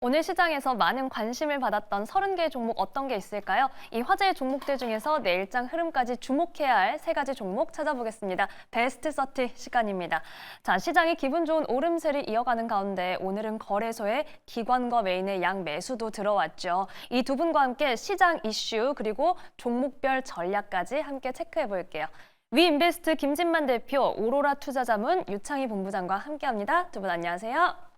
오늘 시장에서 많은 관심을 받았던 30개의 종목 어떤 게 있을까요? 이 화제의 종목들 중에서 내일장 흐름까지 주목해야 할 3가지 종목 찾아보겠습니다. 베스트 30 시간입니다. 자, 시장이 기분 좋은 오름세를 이어가는 가운데 오늘은 거래소에 기관과 메인의 양 매수도 들어왔죠. 이 두 분과 함께 시장 이슈 그리고 종목별 전략까지 함께 체크해 볼게요. 위인베스트 김진만 대표, 오로라 투자자문 유창희 본부장과 함께합니다. 두 분 안녕하세요.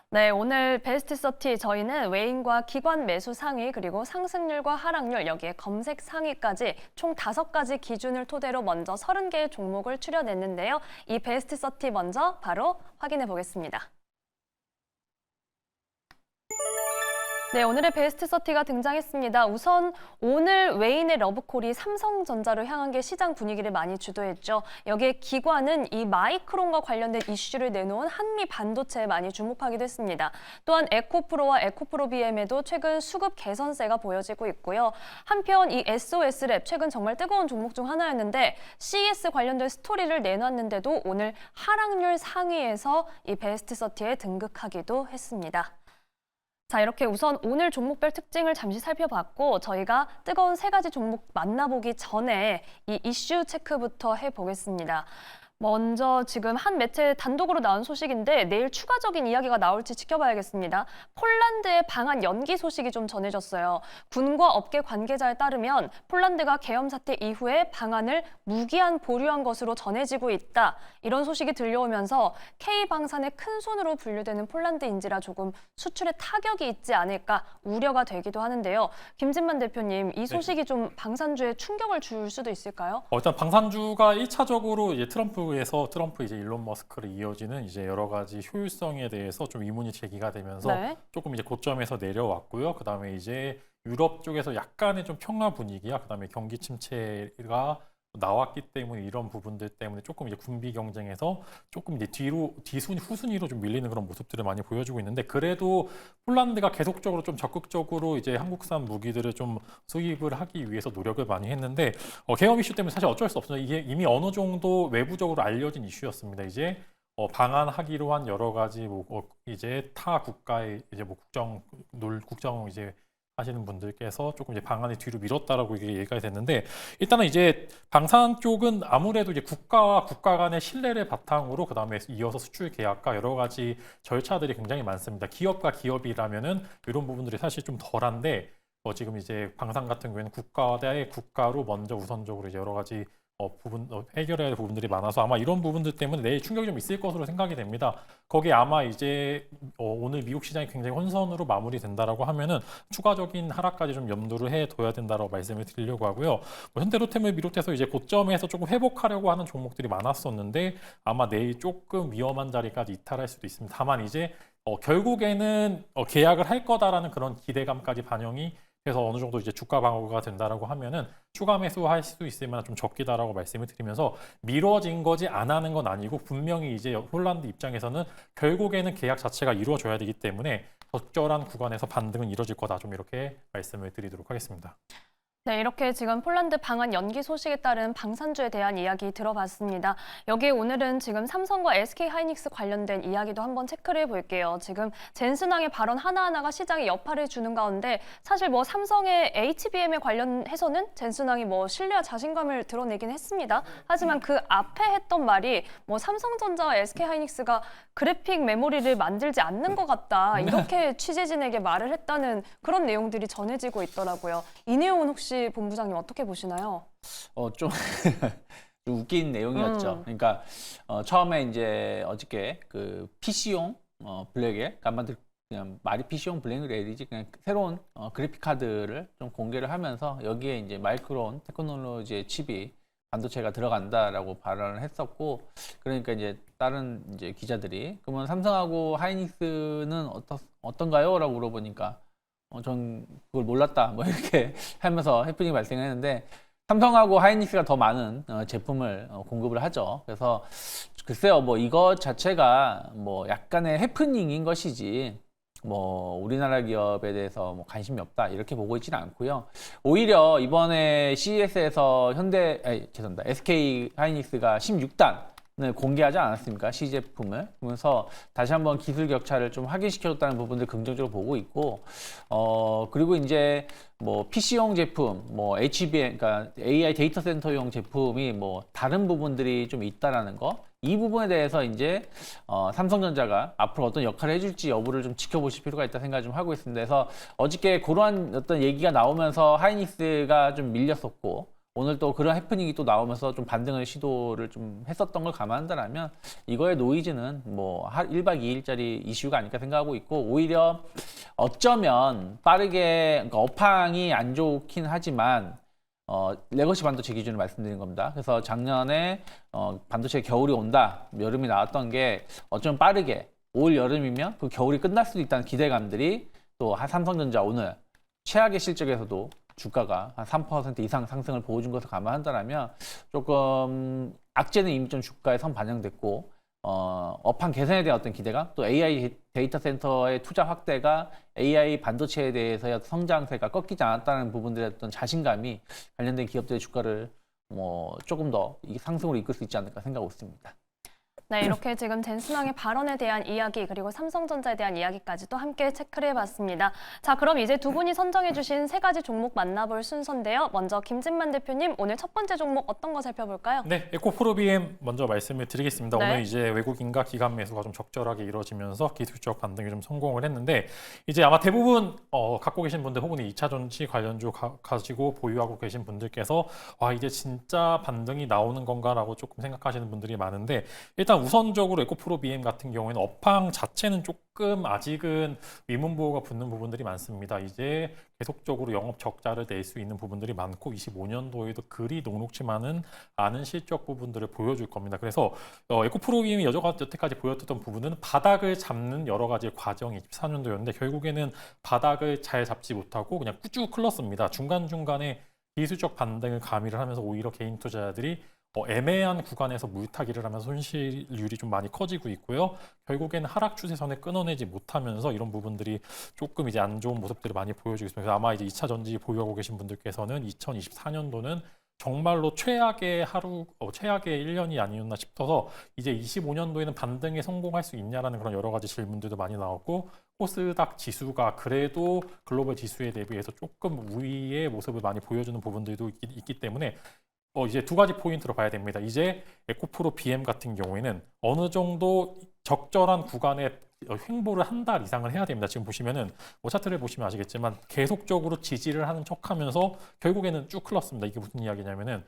네, 오늘 베스트 30 저희는 외인과 기관 매수 상위 그리고 상승률과 하락률 여기에 검색 상위까지 총 5가지 기준을 토대로 먼저 30개의 종목을 추려냈는데요. 이 베스트 30 먼저 바로 확인해 보겠습니다. 네, 오늘의 베스트 30가 등장했습니다. 우선 오늘 외인의 러브콜이 삼성전자로 향한 게 시장 분위기를 많이 주도했죠. 여기에 기관은 이 마이크론과 관련된 이슈를 내놓은 한미 반도체에 많이 주목하기도 했습니다. 또한 에코프로와 에코프로비엠에도 최근 수급 개선세가 보여지고 있고요. 한편 이 SOS랩 최근 정말 뜨거운 종목 중 하나였는데 CES 관련된 스토리를 내놨는데도 오늘 하락률 상위에서 이 베스트 30에 등극하기도 했습니다. 자, 이렇게 우선 오늘 종목별 특징을 잠시 살펴봤고 저희가 뜨거운 3가지 종목 만나보기 전에 이 이슈 체크부터 해보겠습니다. 먼저 지금 한 매체 단독으로 나온 소식인데 내일 추가적인 이야기가 나올지 지켜봐야겠습니다. 폴란드의 방한 연기 소식이 좀 전해졌어요. 군과 업계 관계자에 따르면 폴란드가 계엄 사태 이후에 방한을 무기한 보류한 것으로 전해지고 있다. 이런 소식이 들려오면서 K방산의 큰 손으로 분류되는 폴란드인지라 조금 수출에 타격이 있지 않을까 우려가 되기도 하는데요. 김진만 대표님, 이 소식이 좀 방산주에 충격을 줄 수도 있을까요? 일단 방산주가 1차적으로 이제 트럼프에서 이제 일론 머스크를 이어지는 이제 여러 가지 효율성에 대해서 좀 의문이 제기가 되면서 조금 이제 고점에서 내려왔고요. 그다음에 이제 유럽 쪽에서 약간의 좀 평화 분위기야. 그다음에 경기 침체가 나왔기 때문에 이런 부분들 때문에 조금 이제 군비 경쟁에서 조금 이제 후순위로 좀 밀리는 그런 모습들을 많이 보여주고 있는데 그래도 폴란드가 계속적으로 좀 적극적으로 이제 한국산 무기들을 좀 수입을 하기 위해서 노력을 많이 했는데 계엄 이슈 때문에 사실 어쩔 수 없어요. 이게 이미 어느 정도 외부적으로 알려진 이슈였습니다. 이제 방한하기로 한 여러 가지 이제 타 국가의 이제 국정 이제 하시는 분들께서 조금 이제 방안이 뒤로 미뤘다라고 이게 얘기가 됐는데 일단은 이제 방산 쪽은 아무래도 이제 국가와 국가 간의 신뢰를 바탕으로 그다음에 이어서 수출 계약과 여러 가지 절차들이 굉장히 많습니다. 기업과 기업이라면은 이런 부분들이 사실 좀 덜한데 지금 이제 방산 같은 경우에는 국가 대 국가로 먼저 우선적으로 이제 여러 가지 해결해야 할 부분들이 많아서 아마 이런 부분들 때문에 내일 충격이 좀 있을 것으로 생각이 됩니다. 거기에 아마 이제 오늘 미국 시장이 굉장히 혼선으로 마무리된다라고 하면은 추가적인 하락까지 좀 염두를 해둬야 된다라고 말씀을 드리려고 하고요. 현대로템을 비롯해서 이제 고점에서 조금 회복하려고 하는 종목들이 많았었는데 아마 내일 조금 위험한 자리까지 이탈할 수도 있습니다. 다만 이제 결국에는 계약을 할 거다라는 그런 기대감까지 반영이 그래서 어느 정도 이제 주가 방어가 된다라고 하면은 추가 매수할 수도 있을 만한 좀 적기다라고 말씀을 드리면서 미뤄진 거지 안 하는 건 아니고 분명히 이제 폴란드 입장에서는 결국에는 계약 자체가 이루어져야 되기 때문에 적절한 구간에서 반등은 이루어질 거다 좀 이렇게 말씀을 드리도록 하겠습니다. 네, 이렇게 지금 폴란드 방한 연기 소식에 따른 방산주에 대한 이야기 들어봤습니다. 여기에 오늘은 지금 삼성과 SK하이닉스 관련된 이야기도 한번 체크를 해볼게요. 지금 젠슨왕의 발언 하나하나가 시장에 여파를 주는 가운데 사실 삼성의 HBM에 관련해서는 젠슨왕이 신뢰와 자신감을 드러내긴 했습니다. 하지만 그 앞에 했던 말이 삼성전자와 SK하이닉스가 그래픽 메모리를 만들지 않는 것 같다. 이렇게 취재진에게 말을 했다는 그런 내용들이 전해지고 있더라고요. 이 내용은 혹시 본부장님 어떻게 보시나요? 좀 웃긴 내용이었죠. 그러니까 처음에 이제 어저께 그 PC용 블랙에 그냥 말이 PC용 블랙 LED지 그냥 새로운 그래픽 카드를 좀 공개를 하면서 여기에 이제 마이크론 테크놀로지의 칩이 반도체가 들어간다라고 발언을 했었고 그러니까 이제 다른 이제 기자들이 그러면 삼성하고 하이닉스는 어떤가요? 라고 물어보니까 전 그걸 몰랐다 이렇게 하면서 해프닝이 발생했는데 삼성하고 하이닉스가 더 많은 제품을 공급을 하죠. 그래서 글쎄요 이거 자체가 약간의 해프닝인 것이지 우리나라 기업에 대해서 관심이 없다 이렇게 보고 있지는 않고요. 오히려 이번에 CES에서 SK 하이닉스가 16단 공개하지 않았습니까? 시제품을. 그래서 다시 한번 기술 격차를 좀 확인시켜줬다는 부분들 긍정적으로 보고 있고, 그리고 이제 뭐 PC용 제품, 뭐 HBM, 그러니까 AI 데이터 센터용 제품이 뭐 다른 부분들이 좀 있다라는 거, 이 부분에 대해서 이제 삼성전자가 앞으로 어떤 역할을 해줄지 여부를 좀 지켜보실 필요가 있다 생각을 좀 하고 있습니다. 그래서 어저께 그러한 어떤 얘기가 나오면서 하이닉스가 좀 밀렸었고, 오늘 또 그런 해프닝이 또 나오면서 좀 반등을 시도를 좀 했었던 걸 감안한다면 이거의 노이즈는 뭐 1박 2일짜리 이슈가 아닐까 생각하고 있고, 오히려 어쩌면 빠르게, 그러니까 업황이 안 좋긴 하지만 레거시 반도체 기준으로 말씀드린 겁니다. 그래서 작년에 반도체 겨울이 온다, 여름이 나왔던 게 어쩌면 빠르게 올 여름이면 그 겨울이 끝날 수도 있다는 기대감들이 또 삼성전자 오늘 최악의 실적에서도 주가가 한 3% 이상 상승을 보여준 것을 감안한다면 조금 악재는 이미 좀 주가에 선 반영됐고, 업황 개선에 대한 어떤 기대감, 또 AI 데이터 센터의 투자 확대가 AI 반도체에 대해서의 성장세가 꺾이지 않았다는 부분들의 어떤 자신감이 관련된 기업들의 주가를 뭐 조금 더 상승으로 이끌 수 있지 않을까 생각하고 있습니다. 네, 이렇게 지금 젠슨왕의 발언에 대한 이야기 그리고 삼성전자에 대한 이야기까지도 함께 체크를 해봤습니다. 자, 그럼 이제 두 분이 선정해주신 세 가지 종목 만나볼 순서인데요. 먼저 김진만 대표님, 오늘 첫 번째 종목 어떤 거 살펴볼까요? 네, 에코프로비엠 먼저 말씀을 드리겠습니다. 네. 오늘 이제 외국인과 기관 매수가 좀 적절하게 이루어지면서 기술적 반등이 좀 성공을 했는데, 이제 아마 대부분 갖고 계신 분들 혹은 2차 전지 관련주 가지고 보유하고 계신 분들께서 와, 이제 진짜 반등이 나오는 건가라고 조금 생각하시는 분들이 많은데, 일단 우선적으로 에코프로비엠 같은 경우에는 업황 자체는 조금 아직은 위문부호가 붙는 부분들이 많습니다. 이제 계속적으로 영업 적자를 낼 수 있는 부분들이 많고 25년도에도 그리 녹록지만은 않은 실적 부분들을 보여줄 겁니다. 그래서 에코프로비엠이 여태까지 보였던 부분은 바닥을 잡는 여러 가지 과정이 24년도였는데 결국에는 바닥을 잘 잡지 못하고 그냥 꾸쭉 흘렀습니다. 중간중간에 기술적 반등을 가미를 하면서 오히려 개인 투자자들이 애매한 구간에서 물타기를 하면서 손실률이 좀 많이 커지고 있고요. 결국에는 하락 추세선을 끊어내지 못하면서 이런 부분들이 조금 이제 안 좋은 모습들을 많이 보여주고 있습니다. 그래서 아마 이제 2차 전지 보유하고 계신 분들께서는 2024년도는 정말로 최악의 최악의 1년이 아니었나 싶어서 이제 25년도에는 반등에 성공할 수 있냐라는 그런 여러 가지 질문들도 많이 나왔고, 코스닥 지수가 그래도 글로벌 지수에 대비해서 조금 우위의 모습을 많이 보여주는 부분들도 있기 때문에 이제 두 가지 포인트로 봐야 됩니다. 이제 에코프로 BM 같은 경우에는 어느 정도 적절한 구간에 횡보를 한 달 이상을 해야 됩니다. 지금 보시면은 차트를 보시면 아시겠지만 계속적으로 지지를 하는 척하면서 결국에는 쭉 흘렀습니다. 이게 무슨 이야기냐면은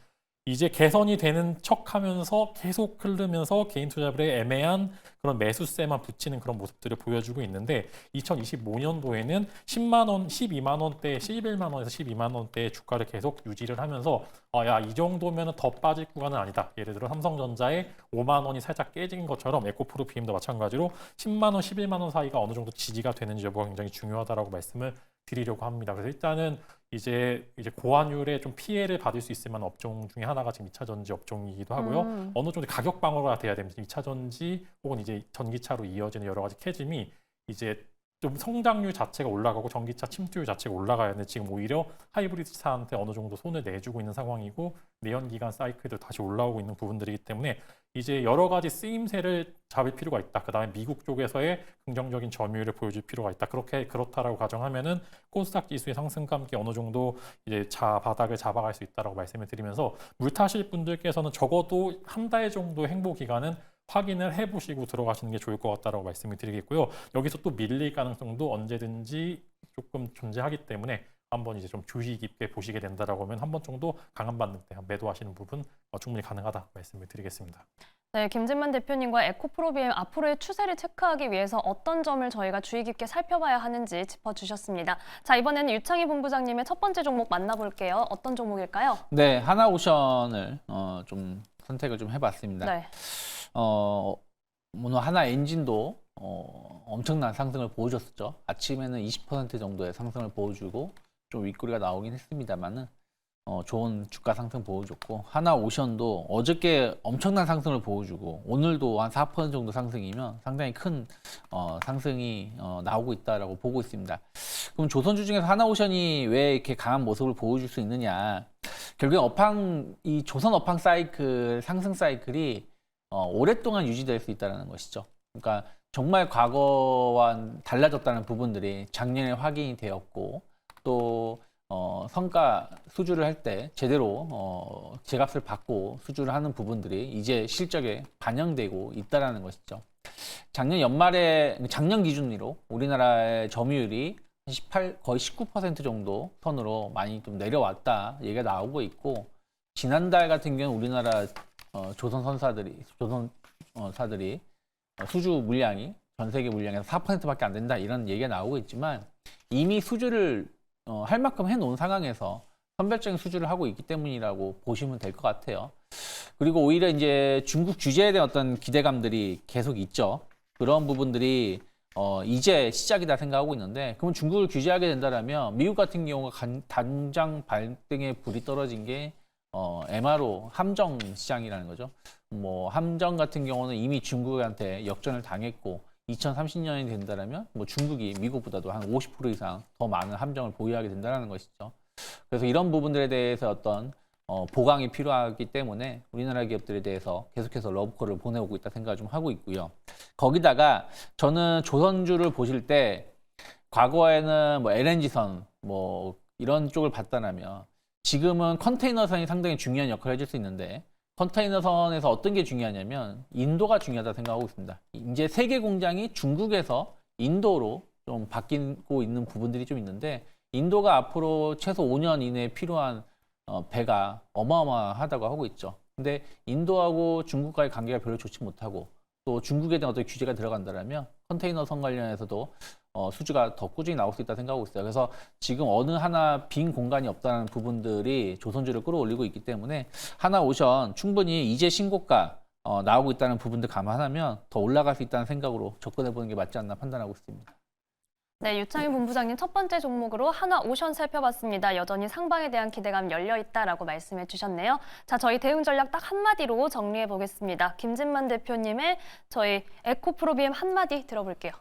이제 개선이 되는 척하면서 계속 흐르면서 개인 투자자들의 애매한 그런 매수세만 붙이는 그런 모습들을 보여주고 있는데, 2025년도에는 10만 원, 12만 원대, 11만 원에서 12만 원대의 주가를 계속 유지를 하면서 야, 이 정도면 더 빠질 구간은 아니다. 예를 들어 삼성전자의 5만 원이 살짝 깨진 것처럼 에코프로 BM도 마찬가지로 10만 원, 11만 원 사이가 어느 정도 지지가 되는지 여부가 굉장히 중요하다라고 말씀을 드리려고 합니다. 그래서 일단은 이제 고환율에 좀 피해를 받을 수 있을 만한 업종 중에 하나가 지금 2차 전지 업종이기도 하고요. 어느 정도 가격 방어가 돼야 됩니다. 2차 전지 혹은 이제 전기차로 이어지는 여러 가지 캐즘이 이제 좀 성장률 자체가 올라가고 전기차 침투율 자체가 올라가야 하는데, 지금 오히려 하이브리드차한테 어느 정도 손을 내주고 있는 상황이고 내연기관 사이클도 다시 올라오고 있는 부분들이기 때문에 이제 여러 가지 쓰임새를 잡을 필요가 있다. 그다음에 미국 쪽에서의 긍정적인 점유율을 보여줄 필요가 있다. 그렇다라고 가정하면은 코스닥 지수의 상승과 함께 어느 정도 이제 바닥을 잡아갈 수 있다라고 말씀을 드리면서, 물타실 분들께서는 적어도 한 달 정도 행보 기간은 확인을 해보시고 들어가시는 게 좋을 것 같다라고 말씀을 드리겠고요. 여기서 또 밀릴 가능성도 언제든지 조금 존재하기 때문에 한번 이제 좀 주의 깊게 보시게 된다라고 하면 한 번 정도 강한 반등 때 매도하시는 부분 충분히 가능하다 말씀을 드리겠습니다. 네, 김진만 대표님과 에코프로비엠 앞으로의 추세를 체크하기 위해서 어떤 점을 저희가 주의 깊게 살펴봐야 하는지 짚어주셨습니다. 자, 이번에는 유창희 본부장님의 첫 번째 종목 만나볼게요. 어떤 종목일까요? 네, 하나오션을 좀 선택을 좀 해봤습니다. 네. 오늘 하나 엔진도 엄청난 상승을 보여줬었죠. 아침에는 20% 정도의 상승을 보여주고 좀 윗꼬리가 나오긴 했습니다만은 좋은 주가 상승 보여줬고, 하나오션도 어저께 엄청난 상승을 보여주고 오늘도 한 4% 정도 상승이면 상당히 큰 상승이 나오고 있다라고 보고 있습니다. 그럼 조선주 중에서 하나오션이 왜 이렇게 강한 모습을 보여줄 수 있느냐? 결국엔 이 조선 업황 사이클, 상승 사이클이 오랫동안 유지될 수 있다는 것이죠. 그러니까 정말 과거와 달라졌다는 부분들이 작년에 확인이 되었고 또 성과 수주를 할 때 제대로 제값을 받고 수주를 하는 부분들이 이제 실적에 반영되고 있다는 것이죠. 작년 연말에 작년 기준으로 우리나라의 점유율이 18, 거의 19% 정도 선으로 많이 좀 내려왔다 얘기가 나오고 있고 지난달 같은 경우는 우리나라 조선사들이 수주 물량이 전 세계 물량에서 4%밖에 안 된다 이런 얘기가 나오고 있지만 이미 수주를 할 만큼 해놓은 상황에서 선별적인 수주를 하고 있기 때문이라고 보시면 될 것 같아요. 그리고 오히려 이제 중국 규제에 대한 어떤 기대감들이 계속 있죠. 그런 부분들이 이제 시작이다 생각하고 있는데 그러면 중국을 규제하게 된다면 미국 같은 경우가 당장 발등에 불이 떨어진 게 MRO 함정 시장이라는 거죠. 뭐 함정 같은 경우는 이미 중국한테 역전을 당했고 2030년이 된다면 뭐 중국이 미국보다도 한 50% 이상 더 많은 함정을 보유하게 된다는 것이죠. 그래서 이런 부분들에 대해서 어떤 보강이 필요하기 때문에 우리나라 기업들에 대해서 계속해서 러브콜을 보내오고 있다 생각을 좀 하고 있고요. 거기다가 저는 조선주를 보실 때 과거에는 뭐 LNG선 뭐 이런 쪽을 봤다면 지금은 컨테이너선이 상당히 중요한 역할을 해줄 수 있는데 컨테이너선에서 어떤 게 중요하냐면 인도가 중요하다 생각하고 있습니다. 이제 세계 공장이 중국에서 인도로 좀 바뀌고 있는 부분들이 좀 있는데 인도가 앞으로 최소 5년 이내에 필요한 배가 어마어마하다고 하고 있죠. 근데 인도하고 중국과의 관계가 별로 좋지 못하고 또 중국에 대한 어떤 규제가 들어간다면 컨테이너선 관련해서도 수주가 더 꾸준히 나올 수 있다 생각하고 있어요. 그래서 지금 어느 하나 빈 공간이 없다는 부분들이 조선주를 끌어올리고 있기 때문에 하나오션 충분히 이제 신고가 나오고 있다는 부분들 감안하면 더 올라갈 수 있다는 생각으로 접근해보는 게 맞지 않나 판단하고 있습니다. 네, 유창희 본부장님 첫 번째 종목으로 하나오션 살펴봤습니다. 여전히 상방에 대한 기대감 열려있다라고 말씀해 주셨네요. 자, 저희 대응 전략 딱 한마디로 정리해 보겠습니다. 김진만 대표님의 저희 에코프로비엠 한마디 들어볼게요.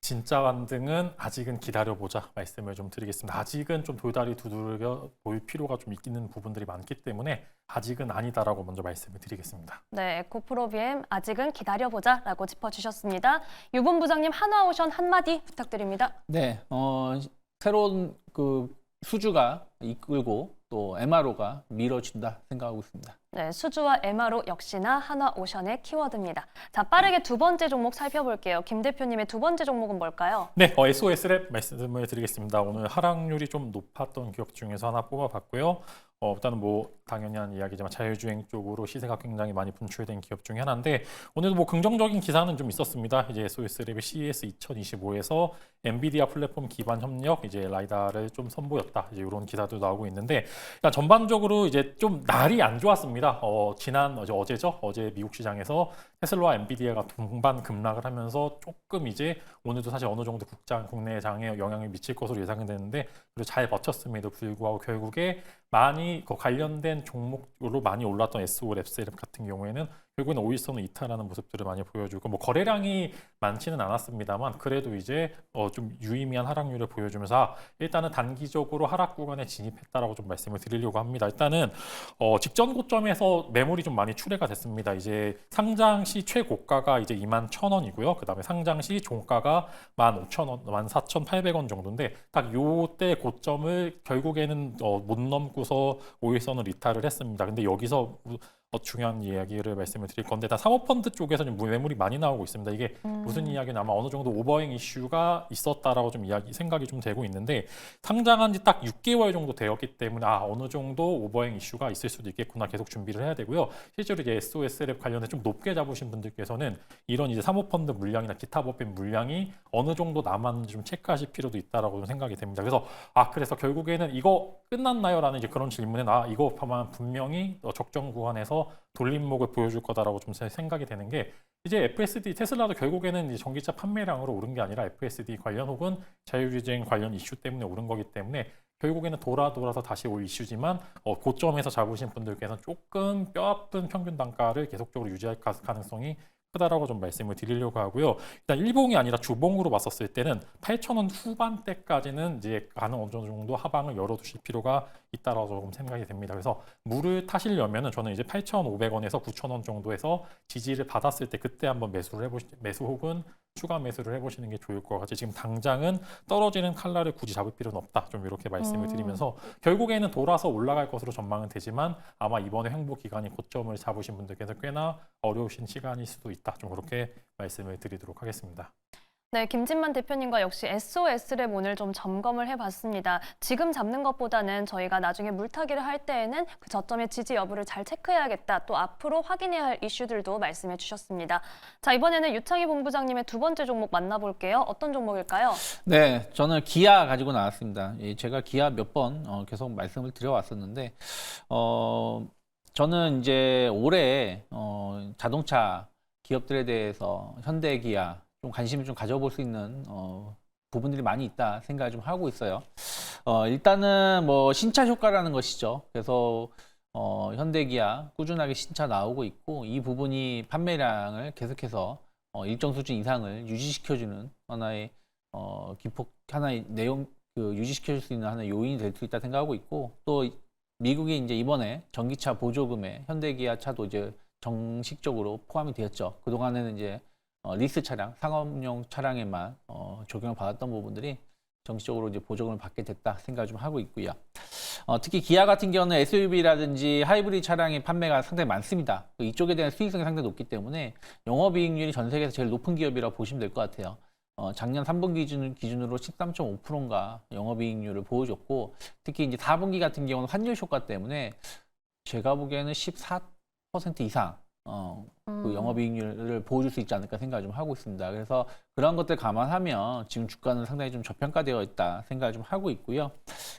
진짜 반등은 아직은 기다려보자 말씀을 좀 드리겠습니다. 아직은 좀 돌다리 두들겨 보일 필요가 좀 있는 부분들이 많기 때문에 아직은 아니다라고 먼저 말씀을 드리겠습니다. 네, 에코프로비엠 아직은 기다려보자라고 짚어주셨습니다. 유 본부장님 한화오션 한마디 부탁드립니다. 네, 새로운 그 수주가 이끌고 또 MRO가 밀어준다 생각하고 있습니다. 네, 수주와 MRO 역시나 한화오션의 키워드입니다. 자, 빠르게 두 번째 종목 살펴볼게요. 김 대표님의 두 번째 종목은 뭘까요? 네, SOS랩 말씀을 드리겠습니다. 오늘 하락률이 좀 높았던 기업 중에서 하나 뽑아봤고요. 일단은 뭐 당연한 이야기지만 자율주행 쪽으로 시세가 굉장히 많이 분출된 기업 중에 하나인데 오늘도 뭐 긍정적인 기사는 좀 있었습니다. 이제 SOS랩이 CES 2025에서 엔비디아 플랫폼 기반 협력 이제 라이다를 좀 선보였다. 이제 이런 기사도 나오고 있는데 일단 전반적으로 이제 좀 날이 안 좋았습니다. 어제죠? 어제 미국 시장에서 테슬라와 엔비디아가 동반 급락을 하면서 조금 이제 오늘도 사실 어느 정도 국내 장에 영향을 미칠 것으로 예상이 되는데 그리고 잘 버텼음에도 불구하고 결국에 많이 관련된 종목으로 많이 올랐던 SO랩 같은 경우에는 결국에는 오일선을 이탈하는 모습들을 많이 보여주고 뭐 거래량이 많지는 않았습니다만 그래도 이제 좀 유의미한 하락률을 보여주면서 일단은 단기적으로 하락 구간에 진입했다라고 좀 말씀을 드리려고 합니다. 일단은 직전 고점에서 매물이 좀 많이 출회가 됐습니다. 이제 상장 시 최고가가 이제 21,000원이고요. 그다음에 상장 시 종가가 15,000원, 14,800원 정도인데 딱 요때 고점을 결국에는 못 넘고서 오일선을 이탈을 했습니다. 근데 여기서 중요한 이야기를 말씀을 드릴 건데 일단 사모펀드 쪽에서 좀 매물이 많이 나오고 있습니다. 이게 무슨 이야기는 아마 어느 정도 오버행 이슈가 있었다라고 좀 생각이 좀 되고 있는데 상장한 지 딱 6개월 정도 되었기 때문에 어느 정도 오버행 이슈가 있을 수도 있겠구나 계속 준비를 해야 되고요. 실제로 이제 SOS랩 관련해 좀 높게 잡으신 분들께서는 이런 이제 사모펀드 물량이나 기타 법인 물량이 어느 정도 남았는지 좀 체크하실 필요도 있다라고 좀 생각이 됩니다. 그래서 결국에는 이거 끝났나요라는 이제 그런 질문에 이거 아마 분명히 적정 구간에서 돌림목을 보여줄 거다라고 좀 생각이 되는 게 이제 FSD 테슬라도 결국에는 이제 전기차 판매량으로 오른 게 아니라 FSD 관련 혹은 자율주행 관련 이슈 때문에 오른 거기 때문에 결국에는 돌아서 다시 올 이슈지만 고점에서 잡으신 분들께서는 조금 뼈아픈 평균 단가를 계속적으로 유지할 가능성이 크다라고 좀 말씀을 드리려고 하고요. 일단 일봉이 아니라 주봉으로 봤었을 때는 8,000원 후반대까지는 이제 가능 어느 정도 하방을 열어두실 필요가 있다라고 조금 생각이 됩니다. 그래서 물을 타시려면은 저는 이제 8,500원에서 9,000원 정도에서 지지를 받았을 때 그때 한번 매수 혹은 추가 매수를 해보시는 게 좋을 것 같아요. 지금 당장은 떨어지는 칼날을 굳이 잡을 필요는 없다. 좀 이렇게 말씀을 드리면서 결국에는 돌아서 올라갈 것으로 전망은 되지만 아마 이번에 횡보 기간이 고점을 잡으신 분들께서 꽤나 어려우신 시간일 수도 있다. 좀 그렇게 말씀을 드리도록 하겠습니다. 네, 김진만 대표님과 역시 SOS랩 오늘 좀 점검을 해봤습니다. 지금 잡는 것보다는 저희가 나중에 물타기를 할 때에는 그 저점의 지지 여부를 잘 체크해야겠다. 또 앞으로 확인해야 할 이슈들도 말씀해 주셨습니다. 자, 이번에는 유창희 본부장님의 두 번째 종목 만나볼게요. 어떤 종목일까요? 네, 저는 기아 가지고 나왔습니다. 제가 기아 몇 번 계속 말씀을 드려왔었는데, 저는 이제 올해 자동차 기업들에 대해서 현대, 기아 좀 관심을 좀 가져볼 수 있는 부분들이 많이 있다 생각을 좀 하고 있어요. 일단은 뭐 신차 효과라는 것이죠. 그래서 현대, 기아 꾸준하게 신차 나오고 있고 이 부분이 판매량을 계속해서 일정 수준 이상을 유지시켜주는 하나의 하나의 내용 유지시켜줄 수 있는 하나의 요인이 될 수 있다 생각하고 있고 또 미국이 이제 이번에 전기차 보조금에 현대, 기아 차도 이제 정식적으로 포함이 되었죠. 그 동안에는 이제 리스 차량, 상업용 차량에만 적용을 받았던 부분들이 정식적으로 이제 보조금을 받게 됐다 생각을 좀 하고 있고요. 특히 기아 같은 경우는 SUV라든지 하이브리드 차량의 판매가 상당히 많습니다. 이쪽에 대한 수익성이 상당히 높기 때문에 영업이익률이 전 세계에서 제일 높은 기업이라고 보시면 될 것 같아요. 작년 3분기 기준으로 13.5%인가 영업이익률을 보여줬고 특히 이제 4분기 같은 경우는 환율 효과 때문에 제가 보기에는 14% 이상 그 영업이익률을 보여줄 수 있지 않을까 생각을 좀 하고 있습니다. 그래서 그런 것들 감안하면 지금 주가는 상당히 좀 저평가되어 있다 생각을 좀 하고 있고요.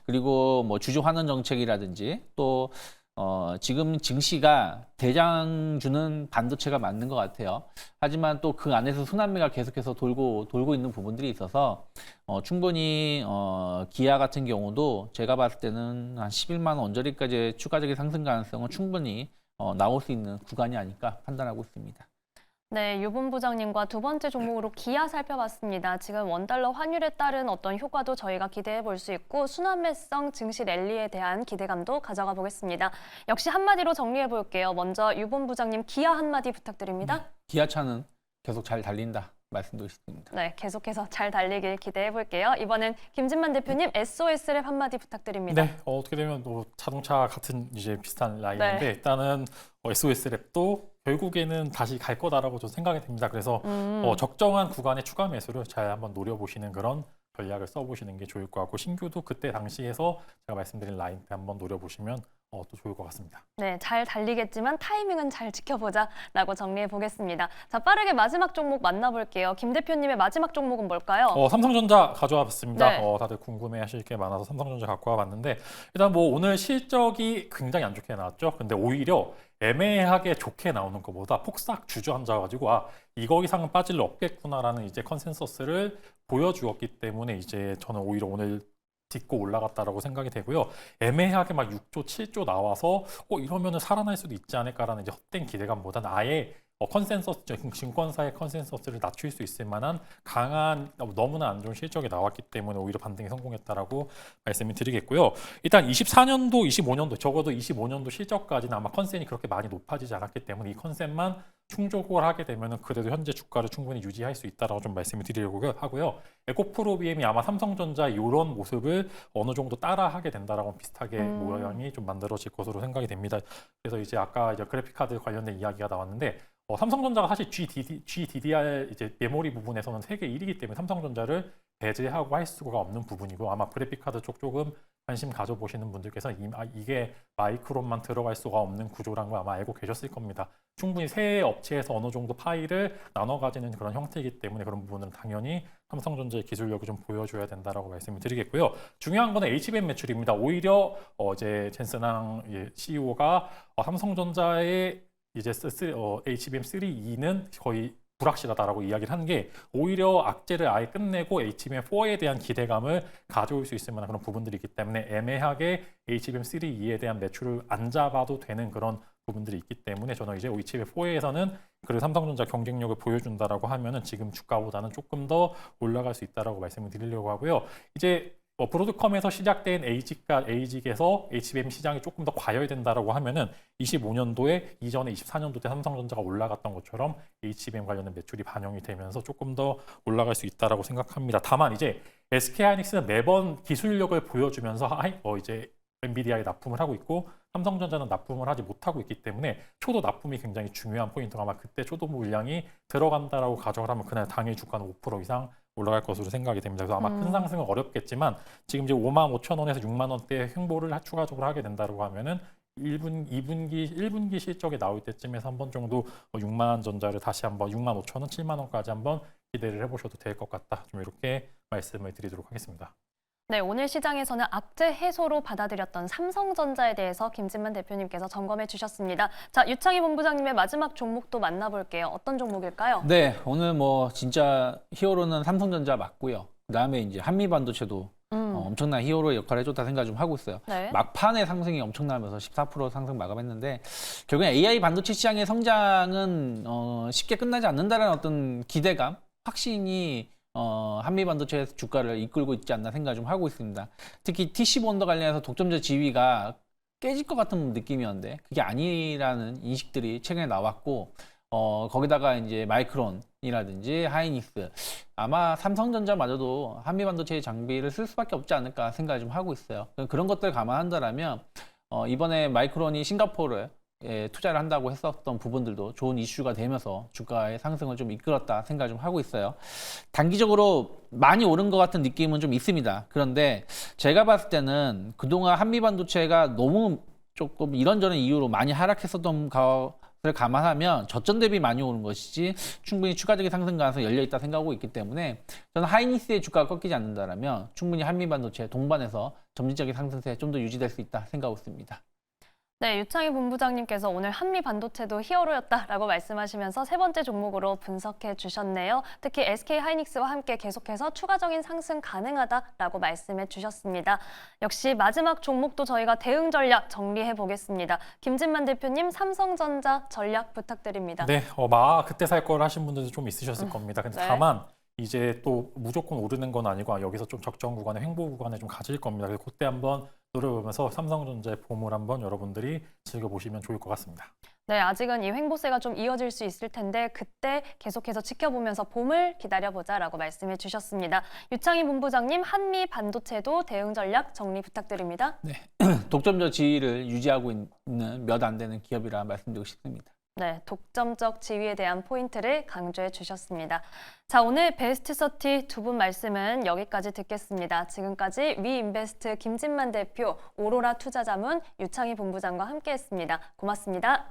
그리고 뭐 주주 환원 정책이라든지 또 지금 증시가 대장 주는 반도체가 맞는 것 같아요. 하지만 또 그 안에서 순환매가 계속해서 돌고 있는 부분들이 있어서 충분히 기아 같은 경우도 제가 봤을 때는 한 11만 원 언저리까지 추가적인 상승 가능성은 충분히 나올 수 있는 구간이 아닐까 판단하고 있습니다. 네, 유 본부장님과 두 번째 종목으로 기아 살펴봤습니다. 지금 원달러 환율에 따른 어떤 효과도 저희가 기대해 볼 수 있고 순환매성 증시 랠리에 대한 기대감도 가져가 보겠습니다. 역시 한마디로 정리해 볼게요. 먼저 유 본부장님 기아 한마디 부탁드립니다. 기아차는 계속 잘 달린다 말씀드리고 싶습니다. 네, 계속해서 잘 달리길 기대해 볼게요. 이번엔 김진만 대표님 SOS랩 한마디 부탁드립니다. 네, 어떻게 되면 또 자동차 같은 이제 비슷한 라인인데 네. 일단은 SOS랩도 결국에는 다시 갈 거다라고 좀 생각이 됩니다. 그래서 적정한 구간의 추가 매수를 잘 한번 노려보시는 그런 전략을 써보시는 게 좋을 것 같고 신규도 그때 당시에서 제가 말씀드린 라인 때 한번 노려보시면 또 좋을 것 같습니다. 네, 잘 달리겠지만 타이밍은 잘 지켜보자라고 정리해 보겠습니다. 자, 빠르게 마지막 종목 만나볼게요. 김 대표님의 마지막 종목은 뭘까요? 삼성전자 가져와 봤습니다. 네. 다들 궁금해하실 게 많아서 삼성전자 갖고 와봤는데 일단 뭐 오늘 실적이 굉장히 안 좋게 나왔죠. 근데 오히려 애매하게 좋게 나오는 것보다 폭삭 주저앉아가지고 이거 이상은 빠질 일 없겠구나라는 이제 컨센서스를 보여주었기 때문에 이제 저는 오히려 오늘 딛고 올라갔다라고 생각이 되고요. 애매하게 막 6조, 7조 나와서 이러면은 살아날 수도 있지 않을까라는 이제 헛된 기대감보다는 아예 컨센서스, 증권사의 컨센서스를 낮출 수 있을 만한 강한 너무나 안 좋은 실적이 나왔기 때문에 오히려 반등에 성공했다라고 말씀을 드리겠고요. 일단 24년도, 25년도 적어도 25년도 실적까지는 아마 컨센이 그렇게 많이 높아지지 않았기 때문에 이 컨센만 충족을 하게 되면은 그래도 현재 주가를 충분히 유지할 수 있다라고 좀 말씀을 드리려고 하고요. 에코프로비엠이 아마 삼성전자 이런 모습을 어느 정도 따라하게 된다라고 비슷하게 모양이 좀 만들어질 것으로 생각이 됩니다. 그래서 이제 아까 이제 그래픽 카드 관련된 이야기가 나왔는데 삼성전자가 사실 GDDR 이제 메모리 부분에서는 세계 1위이기 때문에 삼성전자를 배제하고 할 수가 없는 부분이고 아마 그래픽 카드 쪽 조금 관심 가져보시는 분들께서 이게 마이크론만 들어갈 수가 없는 구조라는 걸 아마 알고 계셨을 겁니다. 충분히 세 업체에서 어느 정도 파일을 나눠 가지는 그런 형태이기 때문에 그런 부분은 당연히 삼성전자의 기술력을 좀 보여줘야 된다라고 말씀을 드리겠고요. 중요한 거는 HBM 매출입니다. 오히려 어제 젠슨항 CEO가 삼성전자의 이제 HBM3E는 거의 불확실하다라고 이야기를 한 게 오히려 악재를 아예 끝내고 HBM4에 대한 기대감을 가져올 수 있을 만한 그런 부분들이 있기 때문에 애매하게 HBM3E에 대한 매출을 안 잡아도 되는 그런 부분들이 있기 때문에 저는 이제 HBM4에서는 그래도 삼성전자 경쟁력을 보여준다라고 하면은 지금 주가보다는 조금 더 올라갈 수 있다라고 말씀을 드리려고 하고요. 이제 브로드컴에서 시작된 에이직에서 HBM 시장이 조금 더 과열된다라고 하면은 25년도에 이전에 24년도 때 삼성전자가 올라갔던 것처럼 HBM 관련된 매출이 반영이 되면서 조금 더 올라갈 수 있다라고 생각합니다. 다만 이제 SK하이닉스는 매번 기술력을 보여주면서 이제 엔비디아에 납품을 하고 있고 삼성전자는 납품을 하지 못하고 있기 때문에 초도 납품이 굉장히 중요한 포인트가 아마 그때 초도 물량이 들어간다라고 가정을 하면 그날 당일 주가는 5% 이상 올라갈 것으로 생각이 됩니다. 그래서 아마 큰 상승은 어렵겠지만 지금 이제 55,000원에서 6만 원대 횡보를 추가적으로 하게 된다고 하면은 1분기 실적에 나올 때쯤에서 한 번 정도 6만 전자를 다시 한번 6만 5천 원, 7만 원까지 한번 기대를 해보셔도 될 것 같다. 좀 이렇게 말씀을 드리도록 하겠습니다. 네, 오늘 시장에서는 악재 해소로 받아들였던 삼성전자에 대해서 김진만 대표님께서 점검해 주셨습니다. 자, 유창희 본부장님의 마지막 종목도 만나볼게요. 어떤 종목일까요? 네, 오늘 뭐 진짜 히어로는 삼성전자 맞고요. 그다음에 이제 한미반도체도 엄청난 히어로의 역할을 해줬다 생각 좀 하고 있어요. 네. 막판에 상승이 엄청나면서 14% 상승 마감했는데 결국엔 AI 반도체 시장의 성장은 쉽게 끝나지 않는다는 어떤 기대감, 확신이 한미 반도체 주가를 이끌고 있지 않나 생각 좀 하고 있습니다. 특히 TC-본더 관련해서 독점적 지위가 깨질 것 같은 느낌이었는데 그게 아니라는 인식들이 최근에 나왔고 거기다가 이제 마이크론이라든지 하이닉스 아마 삼성전자마저도 한미 반도체 장비를 쓸 수밖에 없지 않을까 생각 좀 하고 있어요. 그런 것들 감안한다라면 이번에 마이크론이 싱가포르에 투자를 한다고 했었던 부분들도 좋은 이슈가 되면서 주가의 상승을 좀 이끌었다 생각 좀 하고 있어요. 단기적으로 많이 오른 것 같은 느낌은 좀 있습니다. 그런데 제가 봤을 때는 그동안 한미 반도체가 너무 조금 이런저런 이유로 많이 하락했었던 것을 감안하면 저점 대비 많이 오른 것이지 충분히 추가적인 상승 가능성이 열려있다 생각하고 있기 때문에 저는 하이닉스의 주가가 꺾이지 않는다면 충분히 한미 반도체 동반해서 점진적인 상승세 좀 더 유지될 수 있다 생각하고 있습니다. 네, 유창희 본부장님께서 오늘 한미 반도체도 히어로였다라고 말씀하시면서 세 번째 종목으로 분석해 주셨네요. 특히 SK 하이닉스와 함께 계속해서 추가적인 상승 가능하다라고 말씀해 주셨습니다. 역시 마지막 종목도 저희가 대응 전략 정리해 보겠습니다. 김진만 대표님, 삼성전자 전략 부탁드립니다. 네, 그때 살 걸 하신 분들도 좀 있으셨을 겁니다. 근데 네. 다만 이제 또 무조건 오르는 건 아니고 여기서 좀 적정 구간에 횡보 구간에 좀 가질 겁니다. 그래서 그때 한번 노려보면서 삼성전자의 봄을 한번 여러분들이 즐겨보시면 좋을 것 같습니다. 네, 아직은 이 횡보세가 좀 이어질 수 있을 텐데 그때 계속해서 지켜보면서 봄을 기다려보자라고 말씀해 주셨습니다. 유창희 본부장님, 한미 반도체도 대응 전략 정리 부탁드립니다. 네, 독점적 지위를 유지하고 있는 몇 안 되는 기업이라 말씀드리고 싶습니다. 네, 독점적 지위에 대한 포인트를 강조해 주셨습니다. 자, 오늘 베스트 30 두 분 말씀은 여기까지 듣겠습니다. 지금까지 위인베스트 김진만 대표, 오로라 투자자문 유창희 본부장과 함께했습니다. 고맙습니다.